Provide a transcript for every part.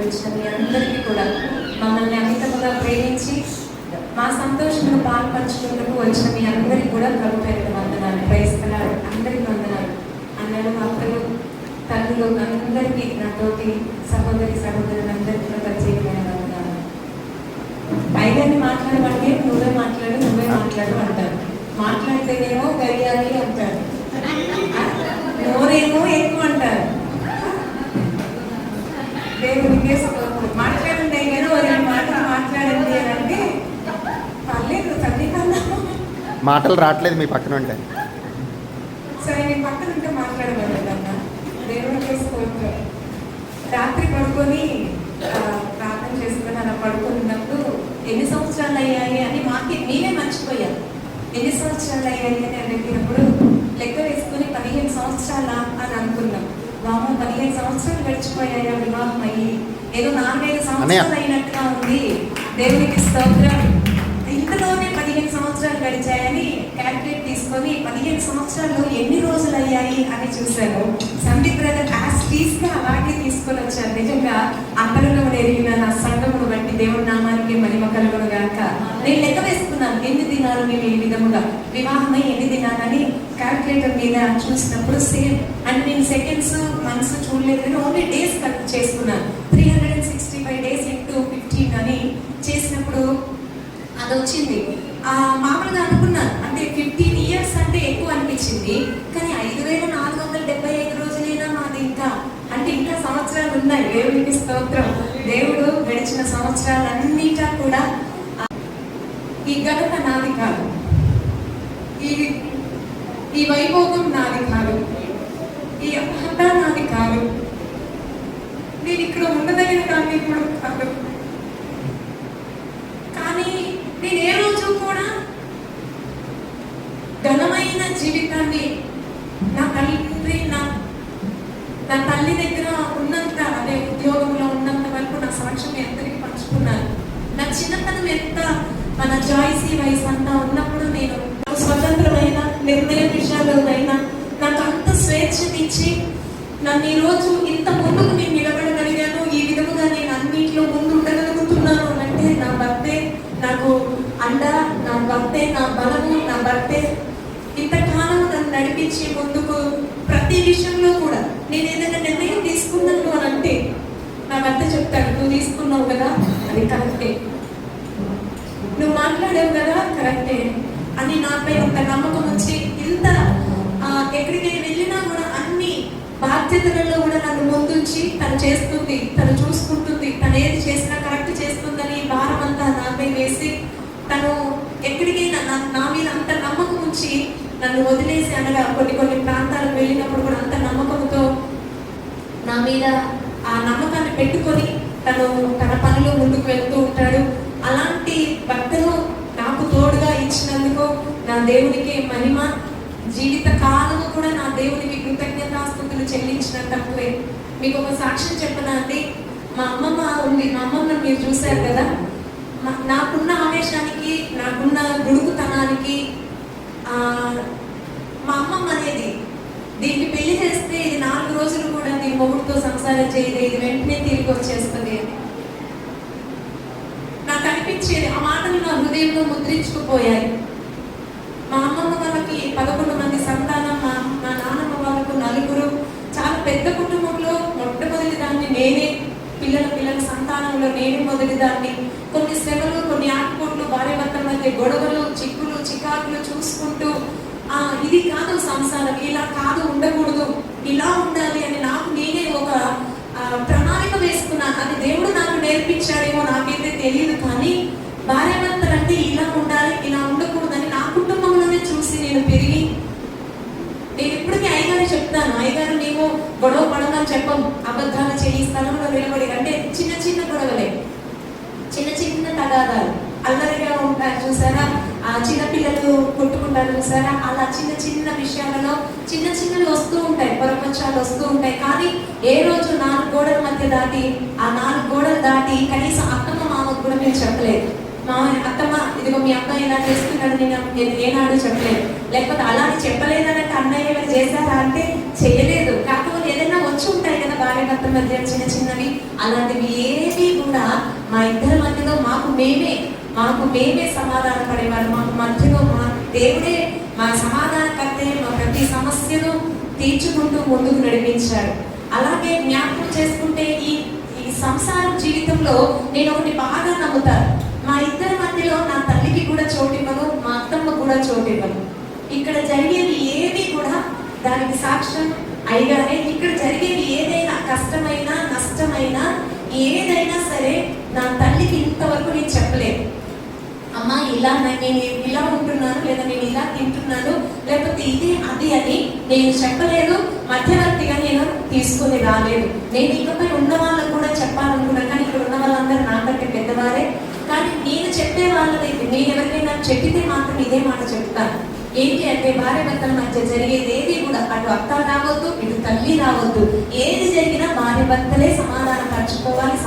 వచ్చిన మీ అందరికీ కూడా మమ్మల్ని అమితముగా ప్రేమించి మా సంతోషంలో పాల్పంచుకుంటూ వచ్చిన మీ అందరికీ కూడా ప్రభు పేరున వందనాలు. ప్రైస్తలాడు అందరికీ వందనాలు. అన్నలు అక్కలు తల్లులు అందరికీ నాతోటి సహోదరులందరికీ కూడా ప్రత్యేకమైన వందనాలు. పైగాన్ని మాట్లాడమంటే నువ్వే మాట్లాడు అంటారు. మాట్లాడితేనేమో గడియాలి అంటారు, నోరేమో ఎక్కువ అంటారు. దేవుడికే మాట్లాడండి అయినా రెండు మాటలు మాట్లాడండి అని అంటే పర్లేదు తల్లికన్నా మాటలు రావట్లేదు మీ పక్కన ఉంటే. సరే మీ పక్కన ఉంటే మాట్లాడగలదన్నా. దేవుడికే స్తోత్రం. రాత్రి పడుకొని ప్రార్థన చేసుకొని అలా పడుకున్నప్పుడు ఎన్ని సంవత్సరాలు అయ్యాయి అని నేనే మర్చిపోయాను. ఎన్ని సంవత్సరాలు అయ్యాయి అని అడిగినప్పుడు లెక్క వేసుకుని 15 సంవత్సరాల అని అనుకున్నాం. వామో 15 సంవత్సరాలు గడిచిపోయాయా వివాహం అయ్యి, ఏదో 4-5 సంవత్సరాలు అయినట్టుగా ఉంది. దేవునికి స్తోత్రం. ఇంతలోనే 15 సంవత్సరాలు గడిచాయని క్యాల్కులేట్ తీసుకొని 15 సంవత్సరాలు ఎన్ని రోజులు అయ్యాయి అని చూశాను. సందీప్ బ్రదర్ గా అలాగే తీసుకొని వచ్చారు. నిజంగా అందరిలో ఎరిగిన నా సంఘమును బట్టి దేవుడి నామానికి మహిమ కలుగును గాక. నేను లెక్క వేసుకున్నాను ఎన్ని దినాలు మేము ఈ విధముగా వివాహమై ఎన్ని దినాలని క్యాల్కులేటర్ మీద చూసినప్పుడు సేమ్. అండ్ నేను సెకండ్స్ మంత్స్ చూడలేదు కానీ ఓన్లీ డేస్ కరెక్ట్ చేసుకున్నాను. 365 days into 15 అని చేసినప్పుడు అది వచ్చింది. మామూలుగా అనుకున్నాను అంటే 15 years అంటే ఎక్కువ అనిపించింది. కానీ 5475 రోజులైనా మాది ఇంకా సంవత్సరాలు ఉన్నాయి. దేవుడికి స్తోత్రం. దేవుడు గడిచిన సంవత్సరాలన్నిటా కూడా ఈ ఘనత నాది కాదు, ఈ వైభోగం నాది కాదు, ఈ హఠ నాది కాదు, నేను ఇక్కడ ఉండదగిన దాన్ని కూడా కాదు. కానీ నేను ఏ రోజు కూడా ఘనమైన జీవితాన్ని నా తల్లి దగ్గర ఉన్నంత, అదే ఉద్యోగంలో ఉన్నంత వరకు నా సాక్ష్యం ఎంతరికి పంచుకున్నాను. నా చిన్నతనం ఎంత మన జాయిసీ వయసు అంతా ఉన్నప్పుడు నేను స్వతంత్రమైన నిర్ణయ విషయాల్లోనైనా నాకు అంత స్వేచ్ఛనిచ్చి నన్ను ఈరోజు ఇంత ముందుకు నేను నిలబడగలిగాను. ఈ విధముగా నేను అన్నింటిలో ముందు ఉండగలుగుతున్నాను అంటే నా భర్తే నాకు అండ, నా భర్తే నా బలము, నా భర్తే ఇంతకాలం నన్ను నడిపించి ముందుకు ప్రతి విషయంలో కూడా. నేను ఏదైనా నిర్ణయం తీసుకున్నాను అని అంటే నా భర్త చెప్తాడు, నువ్వు తీసుకున్నావు కదా అది కరెక్టే, నువ్వు మాట్లాడావు కదా కరెక్టే అని నాపై ఒక నమ్మకం వచ్చి ఇంత ఎక్కడికి వెళ్ళినా కూడా అన్ని బాధ్యతలలో కూడా నన్ను ముందుంచి తను చేస్తుంది, తను చూసుకుంటుంది, తను ఏది చేసినా కరెక్ట్ చేస్తుందని భారం అంతా నాపై వేసి తను ఎక్కడికైనా నా మీద అంత నమ్మకం ఉంచి నన్ను వదిలేసి అనగా కొన్ని ప్రాంతాలకు వెళ్ళినప్పుడు కూడా అంత నమ్మకంతో నా మీద ఆ నమ్మకాన్ని పెట్టుకొని తన పనిలో ముందుకు వెళ్తూ ఉంటాడు. అలాంటి భర్తను నాకు తోడుగా ఇచ్చినందుకు నా దేవునికి మహిమ. జీవిత కాలము కూడా నా దేవునికి కృతజ్ఞతాస్తుతులు చెల్లించిన తక్కువే. మీకు ఒక సాక్ష్యం చెప్పనా అండి. మా అమ్మమ్మ ఉంది, మా అమ్మమ్మను మీరు చూశారు కదా. నాకున్న ఆవేశానికి, నాకున్న గుడుకుతనానికి మా అమ్మమ్మ అనేది దీనికి పెళ్లి చేస్తే ఇది 4 రోజులు కూడా దీని మొగుడుతో సంసారం చేయదు, ఇది వెంటనే తిరిగి వచ్చేస్తుంది అని నాకు అనిపించేది. ఆ మాటలు నా హృదయంలో ముద్రించుకుపోయాయి. మా అమ్మమ్మ వాళ్ళకి 11 మంది సంతానం, మా నాన్నమ్మ వాళ్ళకు 4. చాలా పెద్ద కుటుంబంలో మొట్టమొదటి దాన్ని నేనే, పిల్లల సంతానంలో నేనే మొదటి దాన్ని. కొన్ని శ్రమలు, కొన్ని ఆటపోట్లు, భార్య భర్తల మధ్య గొడవలు, చిక్కులు, చికాకులు చూసుకుంటూ ఇది కాదు సంసారం, ఇలా కాదు, ఉండకూడదు, ఇలా ఉండాలి అని నాకు నేనే ఒక ప్రణాళిక వేసుకున్నాను. అది దేవుడు నాకు నేర్పించాడేమో నాకైతే తెలియదు. కానీ భార్య భర్తలు అంటే ఇలా ఉండాలి, ఇలా ఉండకూడదని నా కుటుంబంలోనే చూసి నేను పెరిగి నేను ఇప్పటికీ అయ్యగారు చెప్తాను, అయ్యగారు మేము గొడవ పడమని చెప్పం, అబద్ధాలు చేయి స్థలంలో నిలబడి. అంటే చిన్న గొడవలే, చిన్న తగాదాలు, అల్లరిగా ఉంటారు చూసారా, ఆ చిన్నపిల్లలు కొట్టుకుంటారు చూసారా, అలా చిన్న విషయాలలో చిన్నవి వస్తూ ఉంటాయి, పొరపక్షాలు వస్తూ ఉంటాయి. కానీ ఏ రోజు 4 గోడల మధ్య దాటి, ఆ 4 గోడలు దాటి కనీసం అత్తమ్మ మామకు కూడా మేము చెప్పలేదు. మా అత్తమ్మ ఇదిగో మీ అబ్బాయి ఇలా చేస్తున్నాడు నేను ఏనాడు చెప్పలేదు. లేకపోతే అలానే చెప్పలేదనంటే అన్నయ్య చేశారా అంటే చేయలేదు. కాకపోతే ఏదైనా వచ్చి ఉంటాయి కదా భార్య భర్త మధ్య చిన్న చిన్నవి అలాంటివి ఏవి కూడా మా ఇద్దరి మధ్యలో మాకు మేమే సమాధాన పడేవారు. మాకు మధ్యలో మా దేవుడే మా సమాధానకర్తే, మా ప్రతి సమస్యను తీర్చుకుంటూ ముందుకు నడిపించాడు. అలాగే జ్ఞాపకం చేసుకుంటే ఈ సంసార జీవితంలో నేను ఒకటి బాగా నమ్ముతాను. మా ఇద్దరి మధ్యలో నా తల్లికి కూడా చోటివ్వను, మా అత్తమ్మ కూడా చోటివ్వను. ఇక్కడ జరిగేవి ఏవి కూడా దానికి సాక్ష్యం అయిగానే ఇక్కడ జరిగేవి ఏదైనా కష్టమైనా నష్టమైనా ఏదైనా సరే నా తల్లికి ఇంతవరకు నేను చెప్పలేదు. అమ్మ ఇలా నేను ఇలా ఉంటున్నాను, లేదా నేను ఇలా తింటున్నాను, లేకపోతే ఇది అది అని నేను చెప్పలేదు. మధ్యవర్తిగా నేను తీసుకొని రాలేదు. నేను ఇకపై ఉన్న వాళ్ళకు కూడా చెప్పాలనుకున్నాను, కానీ ఇక్కడ ఉన్న వాళ్ళందరూ నాకంటే పెద్దవారే. కానీ నేను చెప్పే వాళ్ళదైతే నేను ఎవరికైనా చెప్పితే మాత్రం ఇదే మాట చెప్తాను. ఏంటి అంటే భార్య భర్తల మధ్య జరిగేది ఏది కూడా అటు అత్త రావద్దు, ఇటు తల్లి రావద్దు. ఏది జరిగినా భార్య భర్తలే సమాధానం పరచుకోవాలి,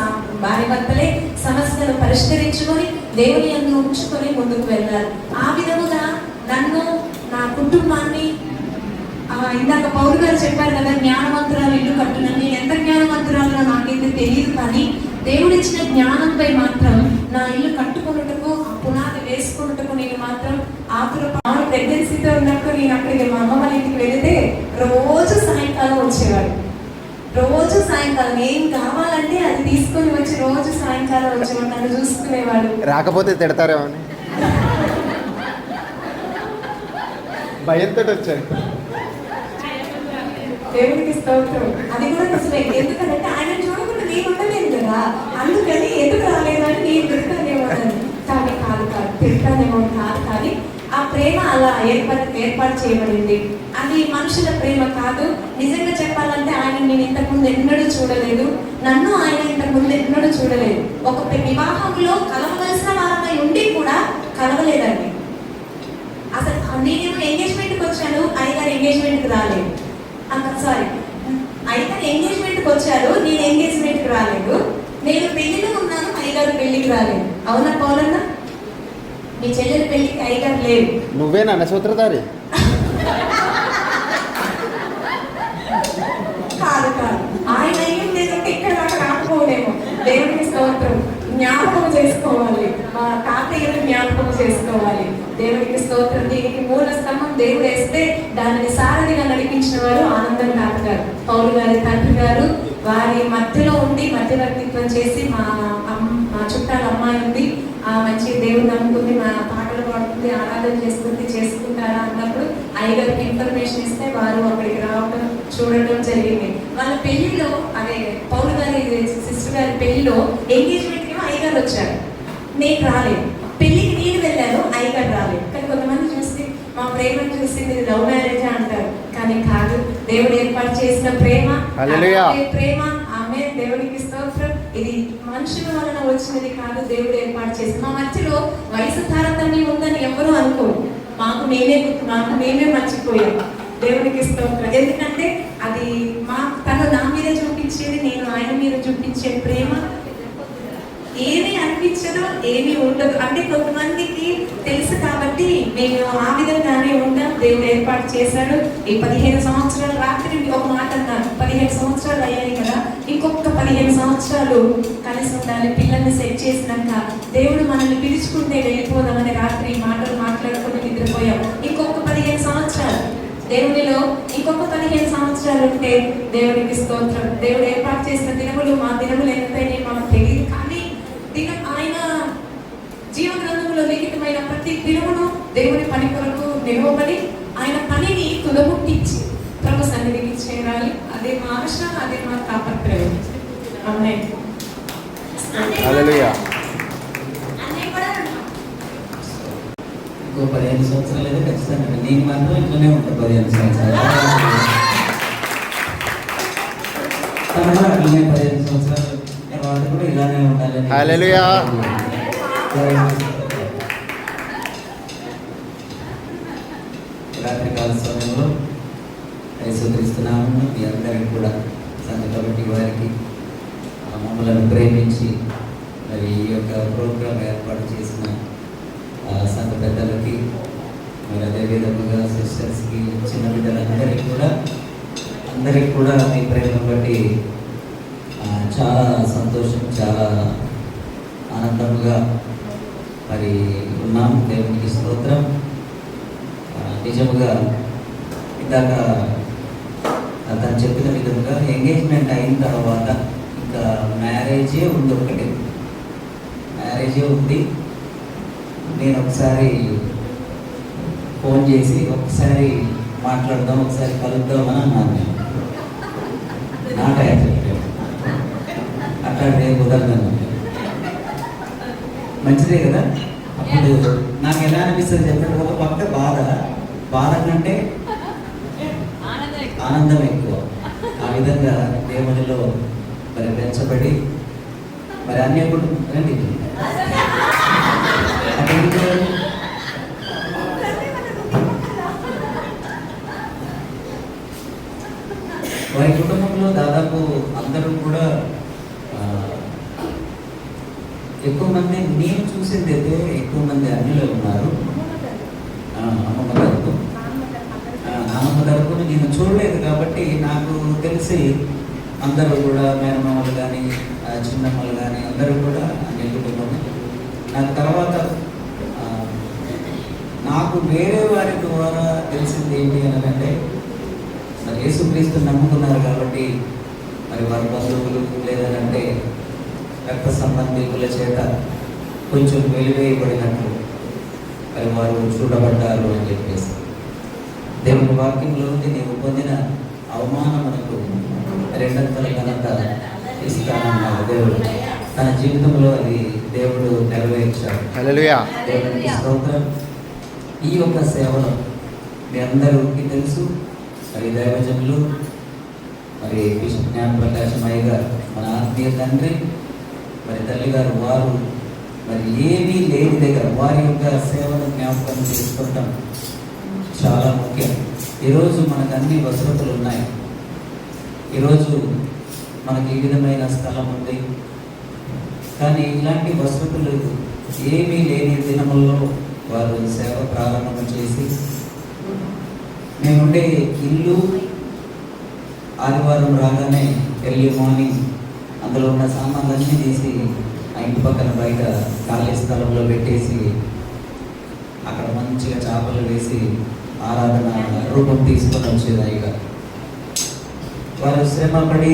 భార్య భర్తలే సమస్యను పరిష్కరించుకొని దేవుని యందు ఉంచుకొని ముందుకు వెళ్ళాలి. ఆ విధముగా నన్ను, నా కుటుంబాన్ని, ఇందాక పౌరు గారు చెప్పారు కదా, జ్ఞానవంతురాలు ఇల్లు కట్టునని. నేను ఎంత జ్ఞానవంతురాలో నాకైతే తెలియదు, కానీ దేవుడిచ్చిన జ్ఞానంపై మాత్రం నా ఇల్లు కట్టుకున్నట్టుకు, ఆ పునాది వేసుకున్నట్టుకు నేను మాత్రం ప్రెగ్నెన్సీతో ఉన్నప్పుడు నేను అక్కడికి మా అమ్మ వాళ్ళ ఇంటికి వెళితే రోజు సాయంకాలం వచ్చేవాడు. రోజు సాయంకాలం ఏం కావాలంటే అది తీసుకొని వచ్చి రోజు సాయంకాలం వచ్చేవాడు, నన్ను చూసుకునేవాడు. రాకపోతే తిడతారేమో అని భయంతో వచ్చారు. దేవుడికి స్తోత్రం. అది కూడా నిజమే. ఎందుకంటే ఆయన చూడకుండా నేను ఉండలేదు కదా, అందుకని ఎందుకు రాలేదని నేను తిడతానేమో కానీ తిడతానేమో కాదు. కానీ ఆ ప్రేమ అలా ఏర్పాటు చేయబడింది. అది మనుషుల ప్రేమ కాదు. నిజంగా చెప్పాలంటే ఆయన నేను ఇంతకుముందు ఎన్నడూ చూడలేదు, నన్ను ఆయన ఇంతకుముందు ఎన్నడూ చూడలేదు. ఒక వివాహంలో కలవలసిన వారమై ఉండి కూడా కలవలేదండి. అసలు నేను ఎంగేజ్మెంట్కి వచ్చాను, అయ్యగారు ఎంగేజ్మెంట్కి రాలేదు. సారీ, అయ్యగారు ఎంగేజ్మెంట్కి వచ్చారు, నేను ఎంగేజ్మెంట్కి రాలేదు. నేను పెళ్లిలో ఉన్నాను, అయ్యగారు పెళ్లికి రాలేదు. అవునా పౌలన్న? మీ చెల్లెలు పెళ్లికి అయ్యగారు లేదు. నువ్వేనా సూత్రధారి? కాదు ఆయన ఏం లేదంటే ఇక్కడ దాకా రాకపోలేము. దేవుడికి స్తోత్రం. జ్ఞాపకం చేసుకోవాలి, మా తాతయ్యను జ్ఞాపకం చేసుకోవాలి. దేవుడికి స్తోత్రం. దీనికి మూల స్తంభం దేవుడు వేస్తే దానిని సారథిగా నడిపించిన వారు ఆనందం తాతగారు, పౌరు గారి తండ్రి గారు. వారి మధ్యలో ఉండి మధ్యవర్తిత్వం చేసి మా చుట్టాల అమ్మాయి ఉంది, ఆ మంచి దేవుడు నమ్ముకుంది, మా పాటలు పాడుతుంది, ఆరాధన చేసుకుంటారా అన్నప్పుడు అయ్యగారికి ఇన్ఫర్మేషన్ ఇస్తే వారు అక్కడికి రావడం చూడటం జరిగింది. వాళ్ళ పెళ్లిలో, అదే పౌరు గారి సిస్టర్ గారి పెళ్లిలో ఎంగేజ్మెంట్ కి అయ్యగారు వచ్చారు, నేను రాలేదు. పెళ్లికి నేను వెళ్ళాను, అయ్యగారు రాలేదు. కానీ కొంతమంది చూసి మా ప్రేమను చూసి ఇది లవ్ మ్యారేజ్ అంటారు, కానీ కాదు. దేవుడు ఏర్పాటు చేసిన ప్రేమ, ప్రేమ ఆమె దేవుడికి స్తోత్రం. ఇది మనుషుల వలన వచ్చినది కాదు, దేవుడు ఏర్పాటు చేసిన. మా మధ్యలో వయసు తారతమ్యం ఉందని ఎవరు అనుకోరు. మాకు మేమే మర్చిపోయాం. దేవుడికి స్తోత్రం. ఎందుకంటే అది తను నా మీద చూపించేది, నేను ఆయన మీద చూపించే ప్రేమ ఏమీ అనిపించదు, ఏమీ ఉండదు. అంటే కొంతమందికి తెలుసు కాబట్టి మేము ఆ విధంగానే ఉంటాం. దేవుడు ఏర్పాటు చేశాడు. ఈ 15 సంవత్సరాలు, రాత్రి ఒక మాట అన్నారు, 15 సంవత్సరాలు అయ్యాయి కదా, ఇంకొక 15 సంవత్సరాలు కలిసి ఉండాలి. పిల్లల్ని సెట్ చేసినాక దేవుడు మనల్ని పిలుచుకుంటే వెళ్ళిపోదామని రాత్రి మాటలు మాట్లాడుకుని నిద్రపోయాం. ఇంకొక 15 సంవత్సరాలు దేవునిలో, ఇంకొక 15 సంవత్సరాలు ఉంటే దేవుడికి స్తోత్రం. దేవుడు ఏర్పాటు చేసిన దినములు, మా దినములు ఎంతైనా మాకు తెలియదు, కానీ ఆయన జీవ గ్రంథంలో లిఖితమైన ప్రతి దినమును దేవుని పని కొరకు నిలవబడి ఆయన పనిని తుదముట్టించి ప్రభు సన్నిధికి చేరాలి. అదే మా ఆశ, అదే మా తాపత్రయం. ఆమేన్. హల్లెలూయా. ఇంకో 15 సంవత్సరాలు అయితే ఖచ్చితంగా నేను మాత్రం ఇంట్లోనే ఉంటాను. 15 సంవత్సరాలు అట్లనే 15 సంవత్సరాలు తర్వాత కూడా ఇలానే ఉండాలని. హల్లెలూయా. రాత్రికాల సమయంలో యేసుక్రీస్తునామమున మీ అందరికీ కూడా సంఘ కమిటీ వారికి మమ్మల్ని ప్రేమించి మరి ఈ యొక్క ప్రోగ్రాం ఏర్పాటు చేసిన సంఘ పెద్దలకి, మరి అదేవిధంగా సిస్టర్స్కి, చిన్న బిడ్డలందరికీ కూడా మీ ప్రేమను బట్టి చాలా సంతోషం, చాలా ఆనందముగా మరి ఉన్నాం. దేవునికి స్తోత్రం. నిజముగా ఇందాక తను చెప్పిన విధంగా ఎంగేజ్మెంట్ అయిన తర్వాత ఇంకా మ్యారేజే ఉంది, ఒకటి మ్యారేజే ఉంది. నేను ఒకసారి ఫోన్ చేసి ఒకసారి మాట్లాడదాం, ఒకసారి కలుద్దామని అన్నాను. నేను నాట్ యాక్సెప్టెడ్, అట్లా నేను కుదరదను. మంచిదే కదా. అప్పుడు నాకు ఎలా అనిపిస్తుంది చెప్పండి, ఒక పక్క బాధ కంటే ఆనందం ఎక్కువ. ఆ విధంగా దేవునిలో మరి పెంచబడి మరి అన్య రండి వారి కుటుంబంలో దాదాపు అందరూ కూడా ఎక్కువ మంది, నేను చూసింది అయితే ఎక్కువ మంది అన్యులు ఉన్నారు. అమ్మమ్మ తరపు, నాన్నమ్మ తరపుని నేను చూడలేదు కాబట్టి నాకు తెలిసి అందరూ కూడా మేనమామలు కానీ చిన్నమ్మలు కానీ అందరూ కూడా అన్య కుటుంబం. నాకు తర్వాత నాకు వేరే వారి ద్వారా తెలిసింది ఏంటి అని అంటే, మరి యేసుక్రీస్తు నమ్ముకున్నారు కాబట్టి మరి వారి బంధువులు లేదంటే రక్త సంబంధికుల చేత కొంచెం వెలివేయబడినట్లు మరి వారు చూడబడ్డారు అని చెప్పేసి దేవుని వాక్యంలో ఉంది, నీవు పొందిన అవమానమునకు రెండంతల ఘనత ఇస్తానన్నాడు దేవుడు. తన జీవితంలో అది దేవుడు నెరవేర్చాడు. హల్లెలూయా. దేవునికి స్తోత్రం. ఈ యొక్క సేవలో మీ అందరికీ తెలుసు, మరి దైవజనులు మరి జ్ఞాన ప్రకాశమయ్య గారు మన ఆత్మీయ తండ్రి, మరి తల్లి గారు, వారు మరి ఏమీ లేని దగ్గర వారి యొక్క సేవను జ్ఞాపకం చేసుకోవటం చాలా ముఖ్యం. ఈరోజు మనకు అన్ని వసతులు ఉన్నాయి. ఈరోజు మనకి ఈ విధమైన స్థలం ఉంది, కానీ ఇలాంటి వసతులు ఏమీ లేని దినముల్లో వారు సేవ ప్రారంభం చేసి, మేముండే ఇల్లు ఆదివారం రాగానే ఎర్లీ మార్నింగ్ అందులో ఉన్న సామాన్లన్నీ తీసి ఆ ఇంటి పక్కన బయట ఖాళీ స్థలంలో పెట్టేసి అక్కడ మంచిగా చేపలు వేసి ఆరాధన రూపం తీసుకొని వచ్చేది. అయ్యగా వారు శ్రమపడి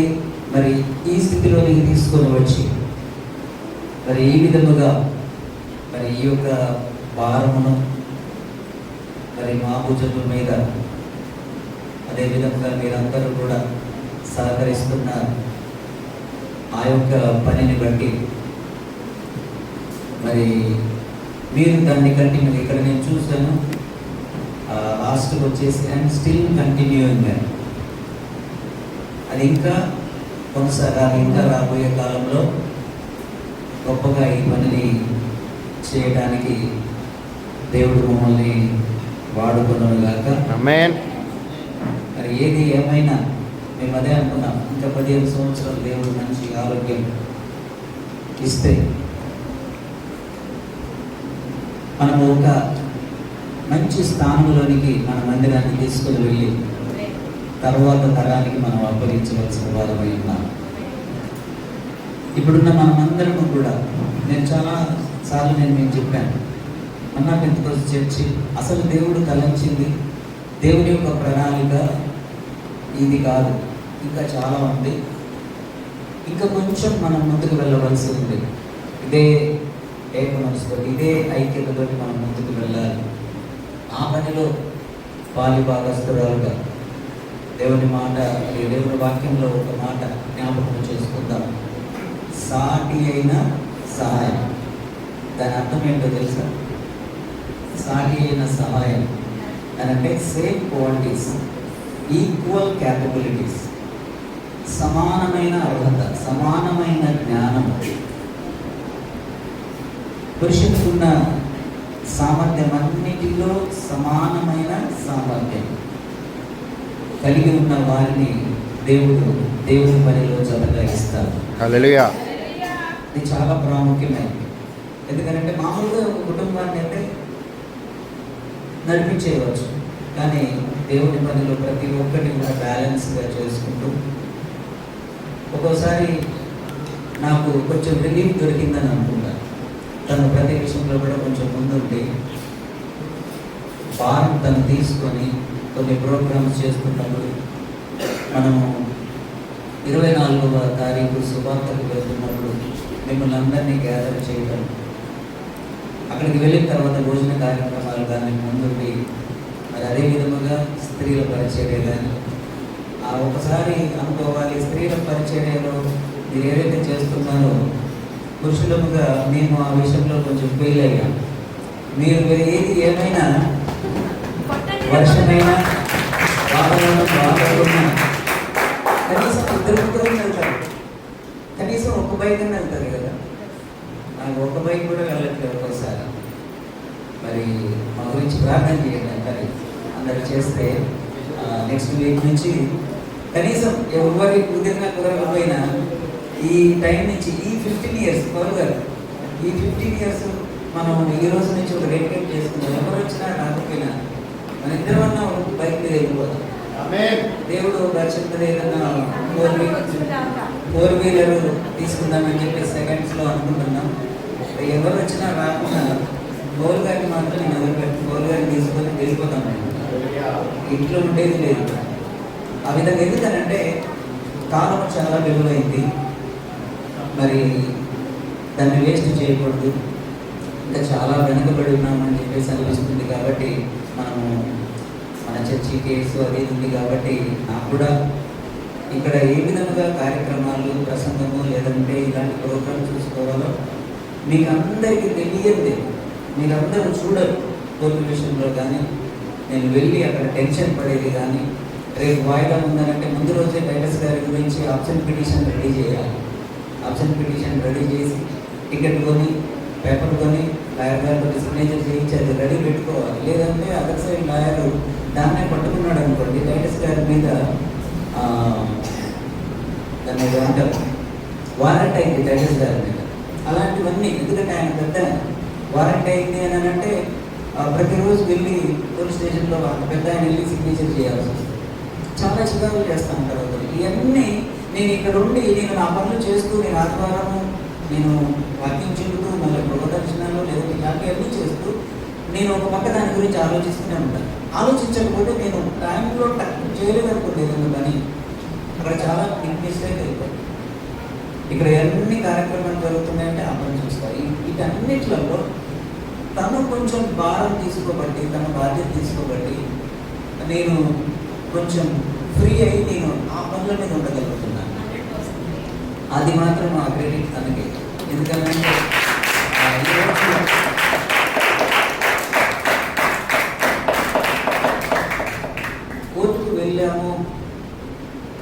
మరి ఈ స్థితిలోనికి తీసుకొని వచ్చి మరి ఈ విధముగా మరి ఈ యొక్క భారమును మరి మా భుజముల మీద అదేవిధంగా మీరందరూ కూడా సహకరిస్తున్న ఆ యొక్క పనిని బట్టి మరి మీరు దాన్ని కంటిన్యూ, ఇక్కడ నేను చూశాను లాస్ట్కి వచ్చేసి అండ్ స్టిల్ కంటిన్యూయింగ్, అది ఇంకా కొనసాగాలి. ఇంకా రాబోయే కాలంలో గొప్పగా ఈ పనిని చేయడానికి దేవుడు మమ్మల్ని వాడుకున్నగాక. ఆమేన్. మరి ఏది ఏమైనా మేము అదే అనుకున్నాం, ఇంకా 15 సంవత్సరాలు దేవుడు మంచి ఆరోగ్యం ఇస్తే మనము ఒక మంచి స్థానంలోనికి మన మందిరాన్ని తీసుకుని వెళ్ళి తర్వాత తరానికి మనం అప్పగించవలసిన వారమై ఉన్నాం. ఇప్పుడున్న మనమందరము కూడా, నేను చాలా సార్లు మీకు చెప్పాను, అన్నా పెంతెకోస్తు చర్చి అసలు దేవుడు తలంచింది, దేవుని యొక్క ప్రణాళిక ఇది కాదు, ఇంకా చాలా ఉంది. ఇంకా కొంచెం మనం ముందుకు వెళ్ళవలసి ఉంది. ఇదే ఏక మనసుతో, ఇదే ఐక్యతతో మనం ముందుకు వెళ్ళాలి. ఆ పనిలో పాలి భాగస్తురాలుగా దేవుని మాట, దేవుని వాక్యంలో ఒక మాట జ్ఞాపకం చేసుకుందాం. సాటి అయిన సహాయం, దాని అర్థం ఏంటో తెలుసా? సాటి అయిన సహాయం అని అంటే సేమ్ క్వాలిటీస్, ఈక్వల్ క్యాపబిలిటీస్, సమానమైన అర్హత, సమానమైన జ్ఞానం, పురుషునికున్న సామర్థ్యం అన్నిటిలో సమానమైన సామర్థ్యం కలిగి ఉన్న వారిని దేవుని పనిలో జతగా ఇస్తారు. హల్లెలూయా. ఇది చాలా ప్రాముఖ్యమైనది. ఎందుకంటే మామూలుగా ఒక కుటుంబాన్ని అంటే నడిపించేయవచ్చు, కానీ దేవుని పనిలో ప్రతి ఒక్కటి కూడా బ్యాలెన్స్గా చేసుకుంటూ ఒక్కోసారి నాకు కొంచెం రిలీఫ్ దొరికిందని అనుకుంటాను. తను ప్రతి విషయంలో కూడా కొంచెం ముందుండి భారం తను తీసుకొని కొన్ని ప్రోగ్రామ్స్ చేస్తున్నప్పుడు మనము 24వ తారీఖు సువార్తకు వెళ్తున్నప్పుడు మిమ్మల్ని అందరినీ గ్యాదర్ చేయడం, అక్కడికి వెళ్ళిన తర్వాత భోజన కార్యక్రమాలు కానీ ముందుండి, మరి అదే విధముగా స్త్రీల పరిచర్య కానీ ఒకసారి అనుకోవాలి. స్త్రీల పరిచర్యలో మీరు ఏదైతే చేస్తున్నారో పురుషులముగా మేము ఆ విషయంలో కొంచెం ఫెయిల్ అయ్యాం. మీరు ఏది ఏమైనా వర్షమైనా వాతావరణం బాగున్నా కనీసం ఇద్దరు ముగ్గురు వెళ్తారు, కనీసం ఒక బైక్ అని వెళ్తారు కదా. నాకు ఒక బైక్ కూడా వెళ్ళట్లేదు ఒక్కోసారి. మరి మా గురించి ప్రార్థన చేయండి అందరు చేస్తే నెక్స్ట్ వీక్ నుంచి కనీసం ఎవరి కుదరకపోయినా ఈ టైం నుంచి ఈ 15 ఇయర్స్ గారు ఈ 15 ఇయర్స్ మనం ఈ రోజు నుంచి ఒక డెడికేట్ చేసుకుంటాం. ఎవరు వచ్చినా రాకపోయినా మన ఇద్దరన్నా బైక్ మీద వెళ్ళిపోతాం. దేవుడు దర్శనం ఏదన్నా 4-వీలర్ తీసుకుందామని చెప్పి సెకండ్స్లో అనుకుంటున్నాం. ఎవరు వచ్చినా రాకుండా గోల్ గారిని మాత్రం నేను వదిలిపెట్టి గోల్ గారిని తీసుకొని వెళ్ళిపోతాం. ఇంట్లో ఉండేది లేదు. ఆ విధంగా ఎందుకనంటే కాలం చాలా విలువైంది, మరి దాన్ని వేస్ట్ చేయకూడదు. ఇంకా చాలా వెనుకబడి ఉన్నామని చెప్పేసి అనిపిస్తుంది. కాబట్టి మనము మన చర్చి కేసు అది ఉంది కాబట్టి నాకు కూడా ఇక్కడ ఏ విధంగా కార్యక్రమాలు ప్రసంగము లేదంటే ఇలాంటి ప్రోగ్రామ్ చూసుకోవాలో మీకు అందరికీ తెలియదు. మీరు అందరూ చూడరు. కోర్టు విషయంలో కానీ నేను వెళ్ళి అక్కడ టెన్షన్ పడేది కానీ, రేపు వాయిదా ఉందనంటే ముందు రోజే టైటస్ గారి గురించి ఆబ్సెంట్ పిటిషన్ రెడీ చేయాలి. ఆబ్సెంట్ పిటిషన్ రెడీ చేసి టికెట్ కొని పేపర్ కొని లాయర్ గారితో సిగ్నేచర్ చేయించి అది రెడీ పెట్టుకోవాలి. లేదంటే అదర్ సైడ్ లాయర్ దాన్నే పట్టుకున్నాడు అనుకోండి, టైటస్ గారి మీద దాన్ని అంటారు వారెంట్ అయింది టైటస్ గారి మీద. అలాంటివన్నీ ఎందుకంటే ఆయన పెద్ద వారెంట్ అయింది అని అంటే ప్రతిరోజు వెళ్ళి పోలీస్ స్టేషన్లో పెద్ద ఆయన వెళ్ళి సిగ్నేచర్ చేయాల్సి వస్తుంది. చాలా చికాకులు చేస్తూ ఉంటారు. ఇవన్నీ నేను ఇక్కడ ఉండి నేను నా పనులు చేస్తూ నేను ఆదివారము నేను వాక్యం చెబుతూ మళ్ళీ ప్రదర్శనలు లేదంటే ఇలాంటివన్నీ చేస్తూ నేను ఒక పక్క దాని గురించి ఆలోచిస్తూనే ఉంటాను. ఆలోచించకపోతే నేను టైంలో చేయలేదనుకోండి ఏదన్నా పని అక్కడ చాలా బిగ్ మిస్టేక్ అయిపోయింది. ఇక్కడ ఎన్ని కార్యక్రమాలు జరుగుతున్నాయంటే ఆ పని చూస్తారు. వీటన్నిట్లలో తను కొంచెం భారం తీసుకోబట్టి, తన బాధ్యత తీసుకోబట్టి నేను కొంచెం ఫ్రీ అయ్యి నేను ఆ పనుల మీద ఉండగలుగుతున్నాను. అది మాత్రం ఆ క్రెడిట్ తనకి. ఎందుకంటే కోర్టుకు వెళ్ళాము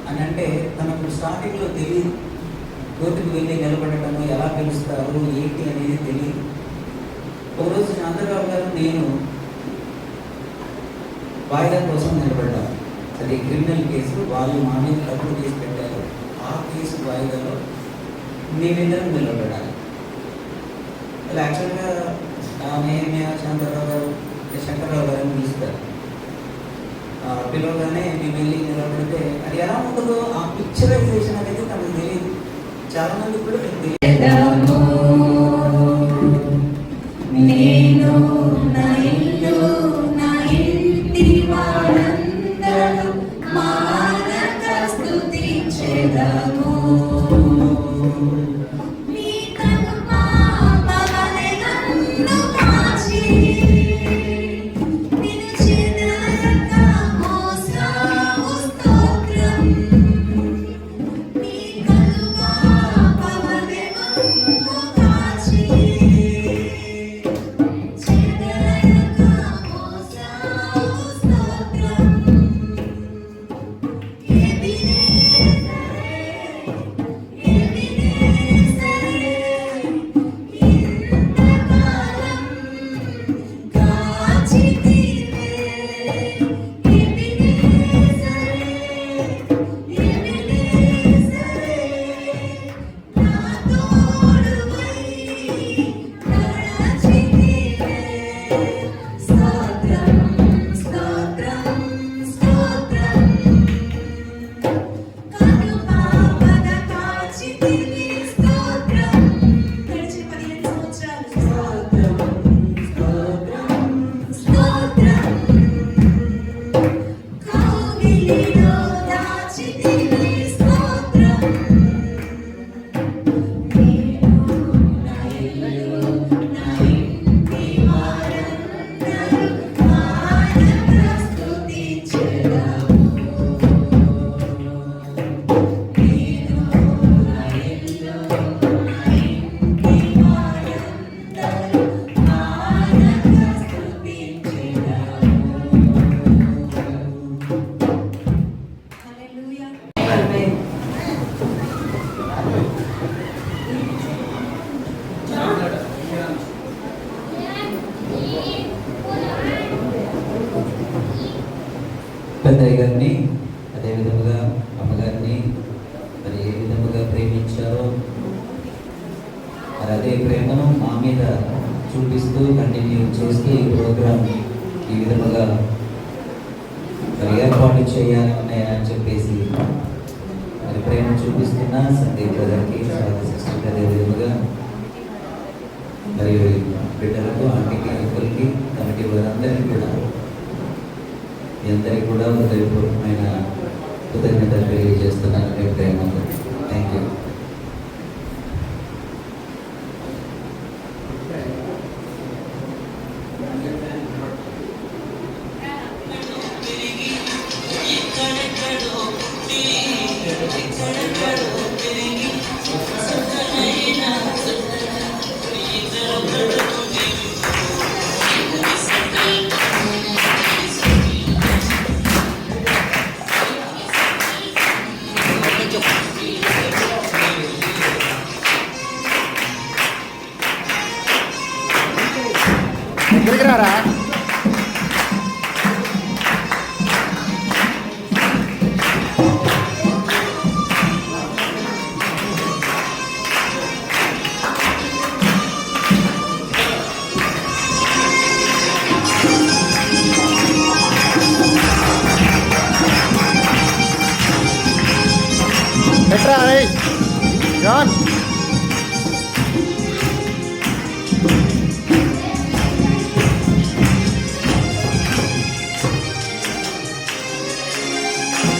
అని అంటే తనకు స్టార్టింగ్లో తెలియదు. కోర్టుకు వెళ్ళి నిలబడటము, ఎలా పిలుస్తారు ఏంటి అనేది తెలియదు. ఒకరోజు చంద్రబాబు గారు నేను వాయిదా కోసం నిలబడ్డాను. అది క్రిమినల్ కేసు, వాళ్ళు మా మీద తప్పుడు కేసు పెట్టారు. ఆ కేసు వాయిదాలో మేమిద్దరం నిలబడాలి. అలా యాక్చువల్గా నేనే చంద్రరావు గారు శంకర్రావు గారు అని పిలుస్తారు. పిలవగానే మేము వెళ్ళి నిలబడితే అది ఎలా ఉంటుందో ఆ పిక్చరైజేషన్ అనేది తనకు తెలియదు. చాలా మంది కూడా తెలియదు. నేను నా ఇల్లు నా ఇంటి వారందరూ మానక స్తుతించెదము. నీ కృపా పగలే నన్ను కాచి, నిన్ను చెదరక మోసావు స్తోత్రం. నీ కృపా పగలే నన్ను కాచి, స్తోత్రం పెద్దయ్య గారిని అదే విధముగా అమ్మగారిని మరి ఏ విధముగా ప్రేమించారో మరి అదే ప్రేమను మా మీద చూపిస్తూ కంటిన్యూ చేస్తూ ఈ ప్రోగ్రాం ఈ విధముగా మరి ఏర్పాటు చేయాలని అని చెప్పేసి మరి ప్రేమ చూపిస్తున్న సందీప్ బ్రదర్కి సిస్టర్కి అదే విధముగా మరియు బిడ్డలకు ఆంటీకి అంకుల్కి కమిటీ వారందరికీ కూడా మీ అందరికీ కూడా హృదయపూర్వకమైన కృతజ్ఞతలు తెలియజేస్తున్నాను మీ ప్రేమతో. Thank you. ఎక్కడికి రారా? ఎట్రా జాన్?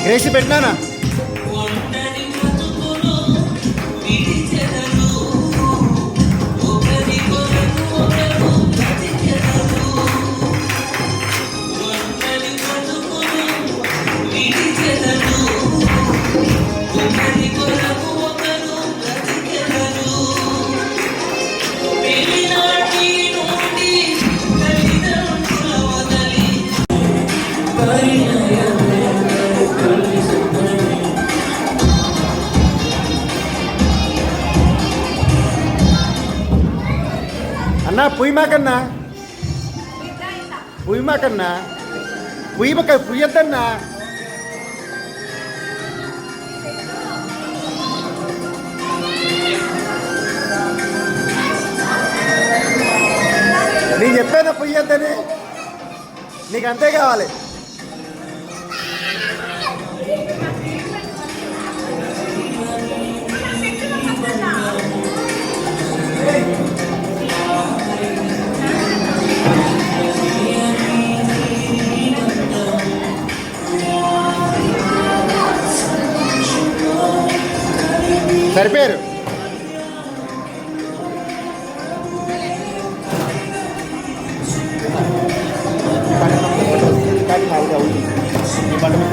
గ్రేసి పెట్టినానా? అన్నా పుయ్యమాకన్నా, పుయ్యమాకన్నా, పుయ్యద్దన్నా. నేను చెప్పాను పుయ్యద్దని, నీకు అంతే కావాలి. సరిపోయారు.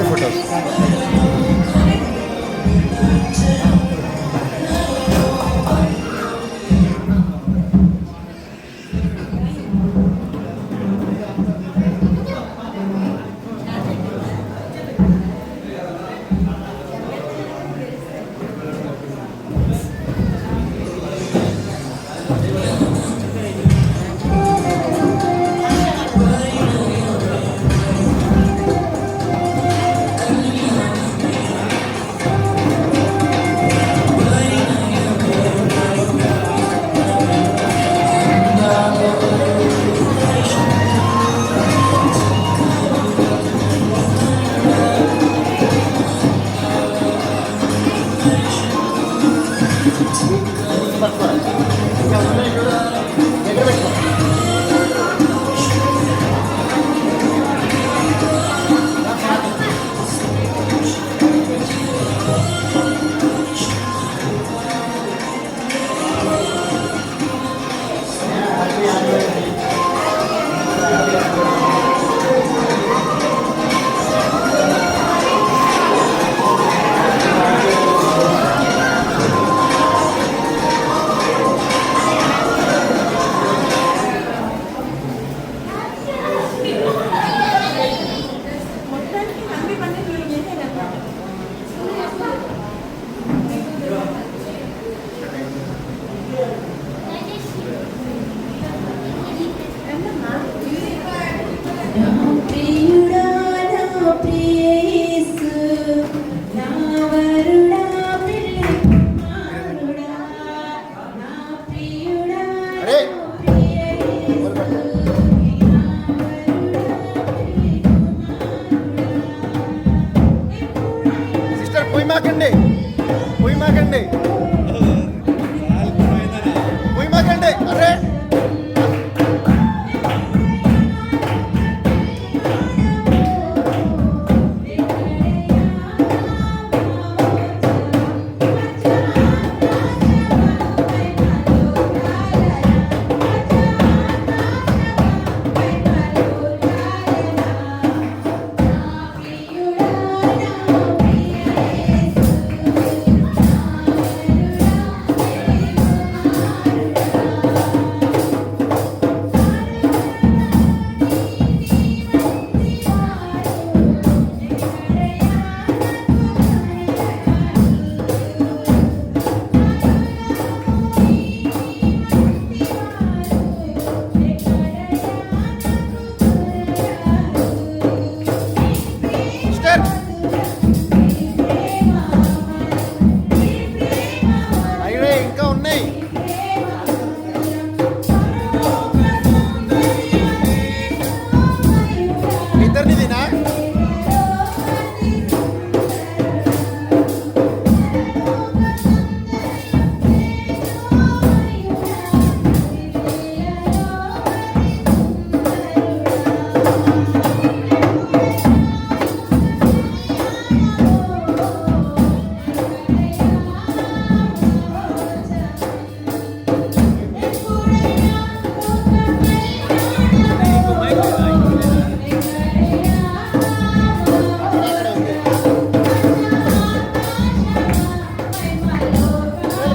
ఫోటోస్ ఉయ్యమాకండి ఉయ్యమాకండి ఉయ్యమాకండి. అరే అయ్యే ఇంకా ఉన్నాయి. ఇద్దరిని తినా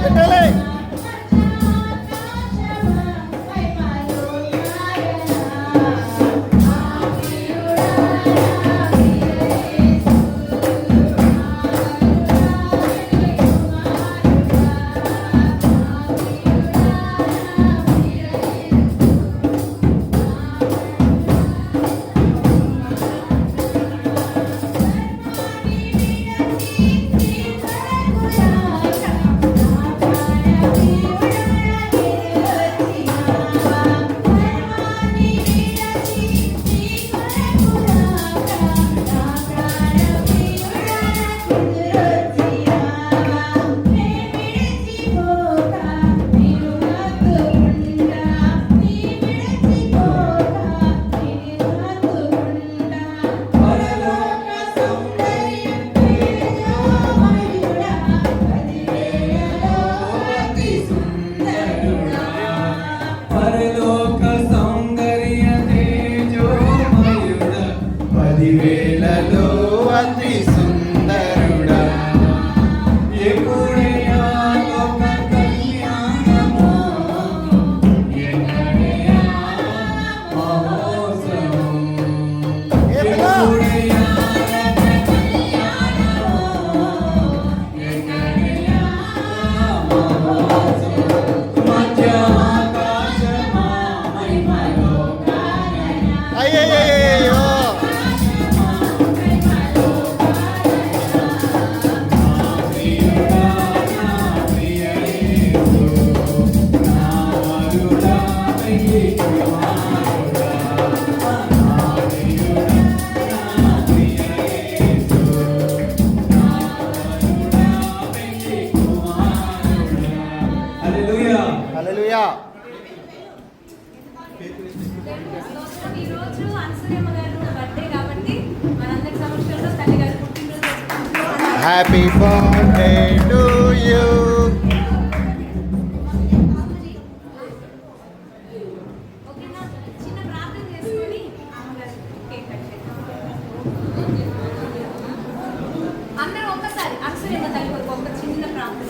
పెట్టాలి. పరలోక సౌందర్య తేజోమయుడ, 10,000లో అతి సుందరుడా, ఎప్పుడైనా లోక కళ్యాణము, ఎక్కడైనా మహోత్సవం, ఎప్పుడైనా అయ్యయ్యో హల్లెలూయా. హల్లెలూయా. ఈ రోజు అనసూయమ్మ గారు బర్త్డే కాబట్టి మనందరి సమక్షంలో తల్లి గారు పుట్టినరోజు జరుపుకుంటున్నాం. Happy birthday to you. ఓకేనా? చిన్న ప్రార్థన చేసుకొని అమ్మగారు కేక్ కట్ చేద్దాం. అందరూ ఒక్కసారి అనసూయమ్మ తల్లి కొరకు ఒక చిన్న ప్రార్థన.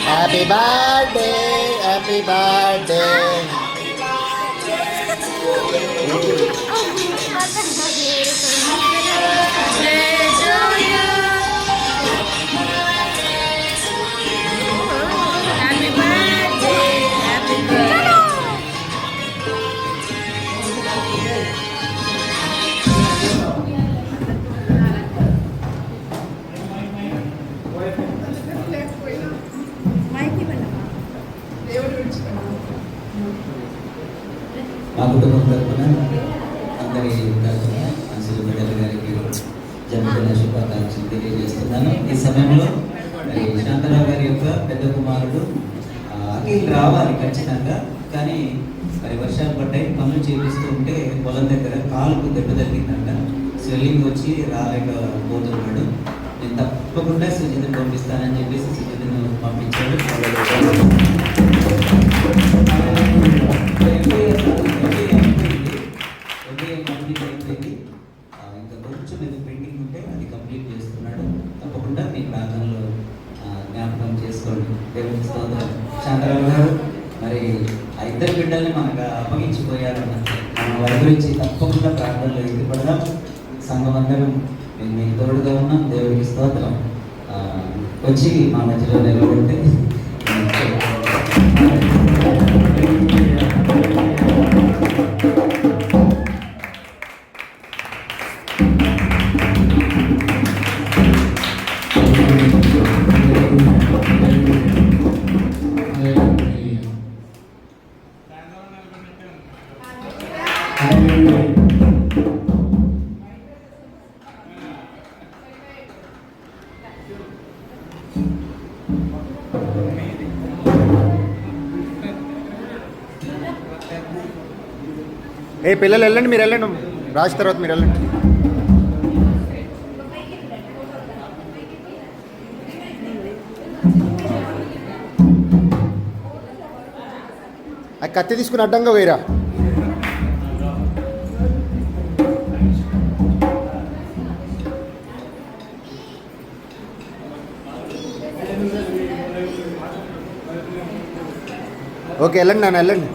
Happy birthday హ్యాపీ బర్త్డే మా కుటుంబం తరఫున అందరి తరఫున అసలు బిడ్డల గారికి జన్మదిన శుభాకాంక్షలు తెలియజేస్తున్నాను. ఈ సమయంలో మరి శాంతారావు గారి యొక్క పెద్ద కుమారుడు అఖిల్ రావాలి ఖచ్చితంగా, కానీ మరి వర్షాలు పడ్డాయి, పనులు చేపిస్తూ ఉంటే పొలం దగ్గర కాలుకు దెబ్బ తగ్గిందంట, స్వెల్లింగ్ వచ్చి రాలేకపోతున్నాడు. నేను తప్పకుండా సుజిత్ని పంపిస్తానని చెప్పేసి సుజిత్ను పంపించాడు. ఇంకా కొంచెం ఇది పెండింగ్ ఉంటే అది కంప్లీట్ చేస్తున్నాడు. తప్పకుండా మీ ప్రాంతంలో జ్ఞాపకం చేసుకోండి. దేవుని స్తోత్రం. శాంతారావు గారు మరి ఆ ఇద్దరు బిడ్డల్ని మనకు అప్పగించిపోయారన్న మన వారి గురించి తప్పకుండా ప్రాంతంలో ఎదురుపడదాం. సంఘం అందరం మేము మీకు తోడుగా ఉన్నాం. దేవుడికి స్తోత్రం. వచ్చి మా మధ్యలో నిలబడితే ఏ పిల్లలు వెళ్ళండి, మీరు వెళ్ళండి, రాసిన తర్వాత మీరు వెళ్ళండి. ఆ కత్తి తీసుకుని అడ్డంగా వేయరా. ఓకే వెళ్ళండి నాన్న, వెళ్ళండి.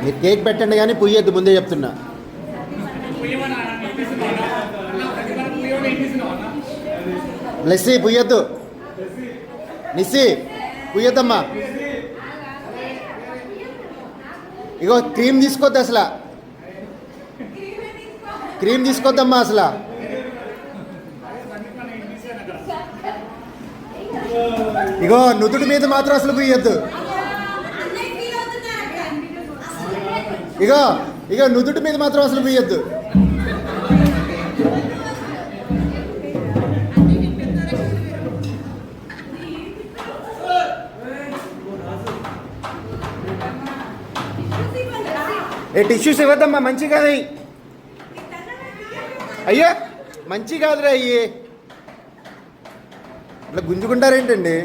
మీరు కేక్ పెట్టండి కానీ పుయ్యొద్దు, ముందే చెప్తున్నా. లెస్సీ పుయ్యొద్దు, నిస్సి పుయ్యొద్దమ్మా. ఇగో క్రీమ్ తీసుకోవద్దు, అసలు క్రీమ్ తీసుకోవద్దమ్మా అసలు. ఇగో నుదుటి మీద మాత్రం అసలు పుయ్యొద్దు. ఇగో ఇగో నుదుటి మీద మాత్రం అసలు పుయ్యొద్దు. ఏ టిష్యూస్ ఇవ్వద్దమ్మా, మంచి కాదు అయ్యి. అయ్యో మంచి కాదురా అయ్యి, అట్లా గుంజుకుంటారేంటండి.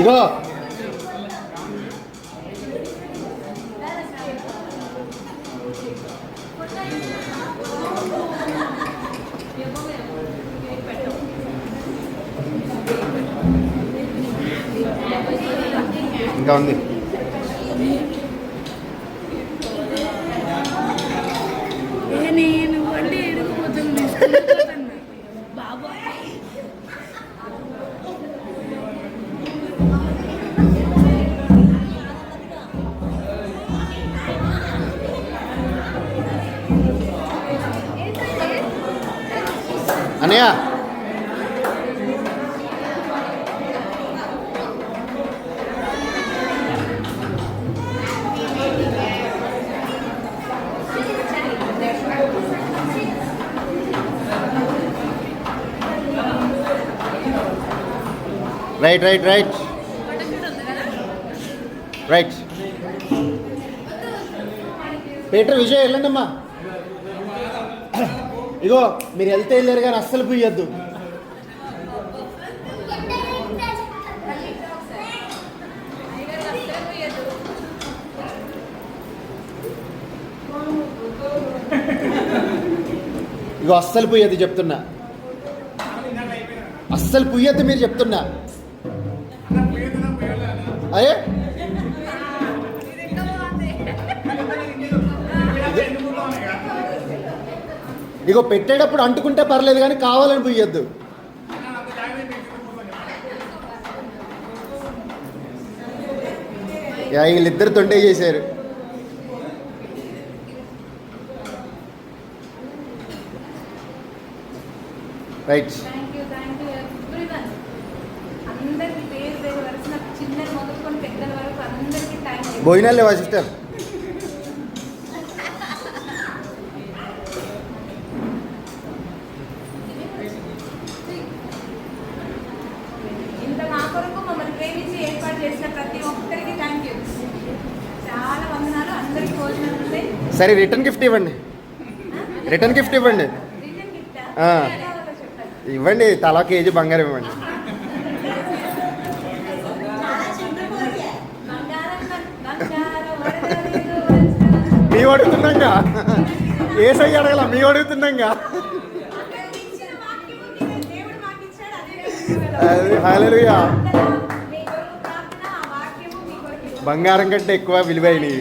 ఇగో ఇంకా ఉంది. నేను వడ్డీ ఎడుగుపోతుంది బాబాయ్. అన్నయ్య right right right right. Peter Vijay వెళ్ళండి అమ్మా. ఇగో మీరు వెళ్తే వెళ్ళారు కానీ అస్సలు పుయ్యొద్దు. ఇగో అస్సలు పుయ్యద్దు చెప్తున్నా, అస్సలు పుయ్యద్దు మీరు చెప్తున్నా. అయ్యే ఇగో పెట్టేటప్పుడు అంటుకుంటే పర్లేదు కానీ కావాలని పుయ్యద్దు. వీళ్ళిద్దరు తొండే చేశారు. రైట్. Thank you everyone. అందరికి పేరు పేరు వరుసన చిన్నది మొదలుకొని పెద్దల వరకు అందరికీ థ్యాంక్ యూ. భోజనాలు లేవా సిస్టర్? ఇంత మా కొరకు మమ్మల్ని ప్రేమించి ఏర్పాటు చేసిన ప్రతి ఒక్కరికి థ్యాంక్ యూ. చాలా వందనాలు. అందరికి భోజనాలు ఉంటాయి. సరే రిటర్న్ గిఫ్ట్ ఇవ్వండి, రిటర్న్ గిఫ్ట్ ఇవ్వండి. రిటర్న్ గిఫ్టా? ఆ. ఎలా కావాలో చెప్పండి. ఇవ్వండి, తలా కేజీ బంగారం ఇవ్వండి. మీ అడుగుతున్నాగా, ఏసై అడగల, మీ అడుగుతున్నాగా. అది హల్లెలూయా. బంగారం కంటే ఎక్కువ విలువైనవి.